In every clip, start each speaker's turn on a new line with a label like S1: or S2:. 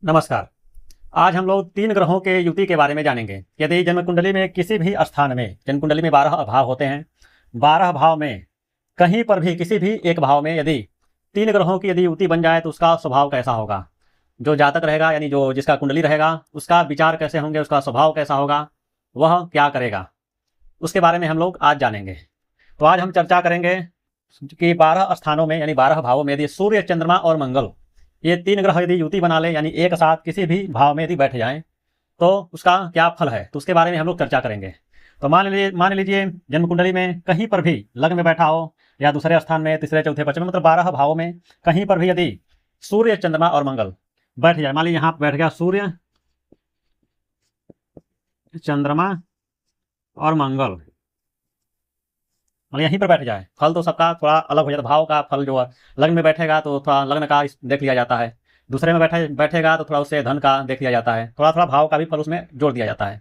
S1: नमस्कार। आज हम लोग 3 ग्रहों के युति के बारे में जानेंगे। यदि जन्म कुंडली में किसी भी स्थान में, जन्म कुंडली में 12 भाव होते हैं, 12 भाव में कहीं पर भी किसी भी एक भाव में यदि 3 ग्रहों की यदि युति बन जाए तो उसका स्वभाव कैसा होगा। जो जातक रहेगा यानी जो जिसका कुंडली रहेगा उसका विचार कैसे होंगे, उसका स्वभाव कैसा होगा, वह क्या करेगा, उसके बारे में हम लोग आज जानेंगे। तो आज हम चर्चा करेंगे कि 12 स्थानों में यानी 12 भावों में यदि सूर्य, चंद्रमा और मंगल ये 3 ग्रह यदि युति बना ले यानी एक साथ किसी भी भाव में यदि बैठ जाएं तो उसका क्या फल है, तो उसके बारे में हम लोग चर्चा करेंगे। तो मान लीजिए जन्म कुंडली में कहीं पर भी लग्न में बैठा हो या दूसरे स्थान में, तीसरे, चौथे, पांचवें, मतलब 12 भावों में कहीं पर भी यदि सूर्य, चंद्रमा और मंगल बैठ जाए। मान लीजिए यहाँ बैठ गया सूर्य, चंद्रमा और मंगल, यहीं पर बैठ जाए, फल तो सबका थोड़ा अलग हो जाता है। भाव का फल जो है, लग्न में बैठेगा तो थोड़ा लग्न का देख लिया जाता है, दूसरे में बैठेगा तो थोड़ा उससे धन का देख लिया जाता है, थोड़ा थोड़ा भाव का भी फल उसमें जोड़ दिया जाता है।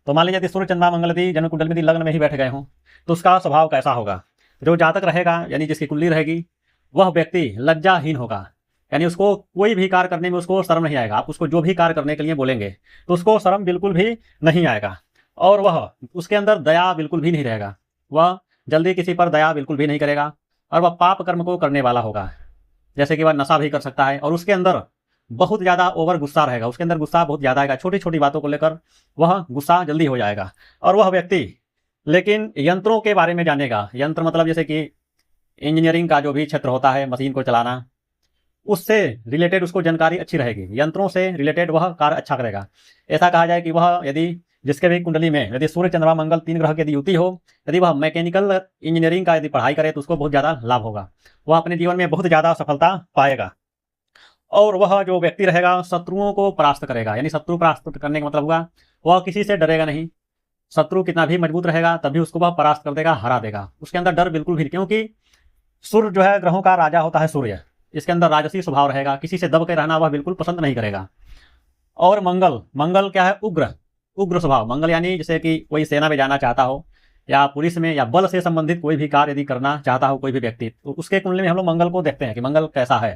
S1: तो मान लीजिए यदि सूर्य, चंद्रमा, मंगल यदि जन्म कुंडली में यदि लग्न में ही बैठ गए हों तो उसका स्वभाव कैसा होगा। जो जातक रहेगा यानी जिसकी कुंडली रहेगी वह व्यक्ति लज्जाहीन होगा, यानी उसको कोई भी कार्य करने में उसको शर्म नहीं आएगा। आप उसको जो भी कार्य करने के लिए बोलेंगे तो उसको शर्म बिल्कुल भी नहीं आएगा, और वह उसके अंदर दया बिल्कुल भी नहीं रहेगा। वह जल्दी किसी पर दया बिल्कुल भी नहीं करेगा और वह पाप कर्म को करने वाला होगा, जैसे कि वह नशा भी कर सकता है। और उसके अंदर बहुत ज़्यादा ओवर गुस्सा रहेगा, उसके अंदर गुस्सा बहुत ज़्यादा आएगा, छोटी छोटी बातों को लेकर वह गुस्सा जल्दी हो जाएगा। और वह व्यक्ति लेकिन यंत्रों के बारे में जानेगा। यंत्र मतलब जैसे कि इंजीनियरिंग का जो भी क्षेत्र होता है, मशीन को चलाना, उससे रिलेटेड उसको जानकारी अच्छी रहेगी, यंत्रों से रिलेटेड वह कार्य अच्छा करेगा। ऐसा कहा जाए कि वह यदि जिसके भी कुंडली में यदि सूर्य, चंद्रमा, मंगल 3 ग्रह की यदि युति हो, यदि वह मैकेनिकल इंजीनियरिंग का यदि पढ़ाई करे तो उसको बहुत ज़्यादा लाभ होगा, वह अपने जीवन में बहुत ज़्यादा सफलता पाएगा। और वह जो व्यक्ति रहेगा शत्रुओं को परास्त करेगा, यानी शत्रु परास्त करने का मतलब हुआ वह किसी से डरेगा नहीं। शत्रु कितना भी मजबूत रहेगा तभी उसको वह परास्त कर देगा, हरा देगा, उसके अंदर डर बिल्कुल भी नहीं। क्योंकि सूर्य जो है ग्रहों का राजा होता है सूर्य, इसके अंदर राजसी स्वभाव रहेगा, किसी से दब के रहना वह बिल्कुल पसंद नहीं करेगा। और मंगल, मंगल क्या है, उग्र, उग्र स्वभाव। मंगल यानी जैसे कि कोई सेना में जाना चाहता हो या पुलिस में या बल से संबंधित कोई भी कार्य यदि करना चाहता हो कोई भी व्यक्ति, तो उसके कुंडली में हम लोग मंगल को देखते हैं कि मंगल कैसा है।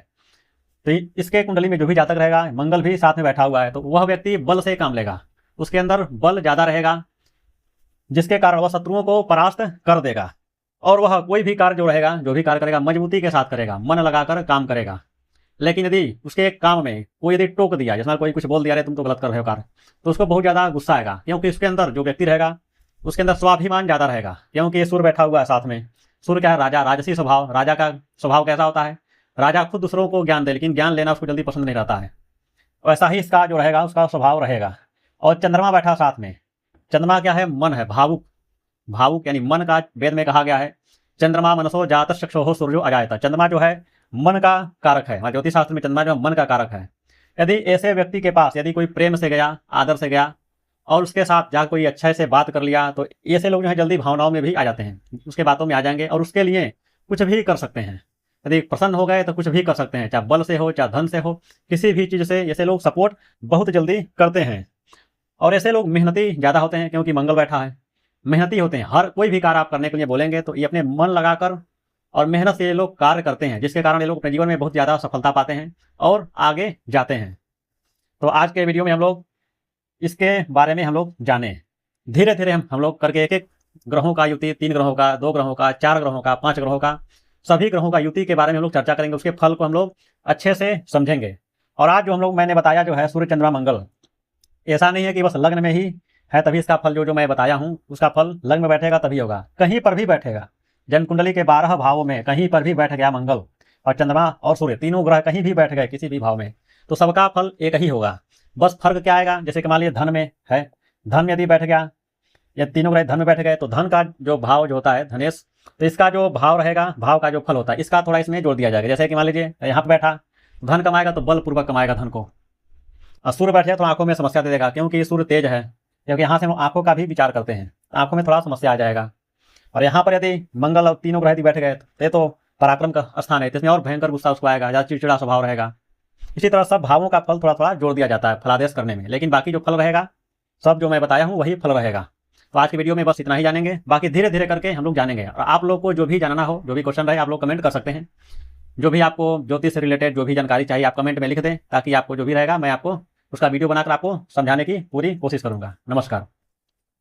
S1: तो इसके कुंडली में जो भी जातक रहेगा, मंगल भी साथ में बैठा हुआ है, तो वह व्यक्ति बल से काम लेगा, उसके अंदर बल ज्यादा रहेगा, जिसके कारण वह शत्रुओं को परास्त कर देगा। और वह कोई भी कार्य जो रहेगा, जो भी कार्य करेगा मजबूती के साथ करेगा, मन लगाकर काम करेगा। लेकिन यदि उसके काम में कोई यदि टोक दिया, जैसे कोई कुछ बोल दिया, अरे तुम तो गलत कर रहे हो कार्य, तो उसको बहुत ज़्यादा गुस्सा आएगा। क्योंकि उसके अंदर जो व्यक्ति रहेगा उसके अंदर स्वाभिमान ज़्यादा रहेगा, क्योंकि ये सूर्य बैठा हुआ है साथ में। सूर्य क्या है, राजा, राजसी स्वभाव। राजा का स्वभाव कैसा होता है, राजा खुद दूसरों को ज्ञान दे, लेकिन ज्ञान लेना उसको जल्दी पसंद नहीं रहता है। वैसा ही इसका जो रहेगा उसका स्वभाव रहेगा। और चंद्रमा बैठा साथ में, चंद्रमा क्या है, मन है, भावुक, भावुक यानी मन का वेद में कहा गया है चंद्रमा मनसो जात चक्षुः सूर्यो अजायत। चंद्रमा जो है मन का कारक है, ज्योतिष शास्त्र में चंद्रमा जो मन का कारक है। यदि ऐसे व्यक्ति के पास यदि कोई प्रेम से गया, आदर से गया और उसके साथ जहाँ कोई अच्छे से बात कर लिया, तो ऐसे लोग जो है जल्दी भावनाओं में भी आ जाते हैं, उसके बातों में आ जाएंगे और उसके लिए कुछ भी कर सकते हैं। यदि प्रसन्न हो गए तो कुछ भी कर सकते हैं, चाहे बल से हो चाहे धन से हो, किसी भी चीज़ से ऐसे लोग सपोर्ट बहुत जल्दी करते हैं। और ऐसे लोग मेहनती ज़्यादा होते हैं, क्योंकि मंगल बैठा है, मेहनती होते हैं। हर कोई भी कार्य आप करने के लिए बोलेंगे तो ये अपने मन लगाकर और मेहनत से ये लोग कार्य करते हैं, जिसके कारण ये लोग अपने जीवन में बहुत ज़्यादा सफलता पाते हैं और आगे जाते हैं। तो आज के वीडियो में हम लोग इसके बारे में हम लोग जाने, धीरे धीरे हम लोग करके एक एक ग्रहों का युति, 3 ग्रहों का, 2 ग्रहों का, 4 ग्रहों का, 5 ग्रहों का, सभी ग्रहों का युति के बारे में हम लोग चर्चा करेंगे, उसके फल को हम लोग अच्छे से समझेंगे। और आज जो हम लोग मैंने बताया जो है सूर्य, चंद्रमा, मंगल, ऐसा नहीं है कि बस लग्न में ही है तभी इसका फल जो मैं बताया हूँ उसका फल लग्न में बैठेगा तभी होगा, कहीं पर भी बैठेगा। जन्म कुंडली के 12 भावों में कहीं पर भी बैठ गया मंगल और चंद्रमा और सूर्य, तीनों ग्रह कहीं भी बैठ गए किसी भी भाव में, तो सबका फल एक ही होगा। बस फर्क क्या आएगा, जैसे कि मान लीजिए धन में है, धन में यदि बैठ गया या तीनों ग्रह धन में बैठ गए तो धन का जो भाव जो होता है धनेश, तो इसका जो भाव रहेगा, भाव का जो फल होता है इसका थोड़ा इसमें जोड़ दिया जाएगा। जैसे कि मान लीजिए यहाँ पर बैठा धन कमाएगा तो बलपूर्वक कमाएगा धन को, और सूर्य बैठ जाए तो आंखों में समस्या दे देगा, क्योंकि सूर्य तेज है, क्योंकि यहाँ से हम आंखों का भी विचार करते हैं, आंखों में थोड़ा समस्या आ जाएगा। और यहाँ पर यदि मंगल और तीनों ग्रह यदि बैठ गए तो ये तो पराक्रम का स्थान है, तो इसमें और भयंकर गुस्सा उसको आएगा, ज़्यादा चिड़चिड़ा स्वभाव रहेगा। इसी तरह सब भावों का फल थोड़ा थोड़ा जोड़ दिया जाता है फलादेश करने में, लेकिन बाकी जो फल रहेगा सब जो मैं बताया हूँ वही फल रहेगा। तो आज की वीडियो में बस इतना ही जानेंगे, बाकी धीरे धीरे करके हम लोग जानेंगे। और आप लोग को जो भी जानना हो, जो भी क्वेश्चन रहे, आप लोग कमेंट कर सकते हैं। जो भी आपको ज्योतिष से रिलेटेड जो भी जानकारी चाहिए आप कमेंट में लिख दें, ताकि आपको जो भी रहेगा मैं आपको उसका वीडियो बनाकर आपको समझाने की पूरी कोशिश करूंगा। नमस्कार।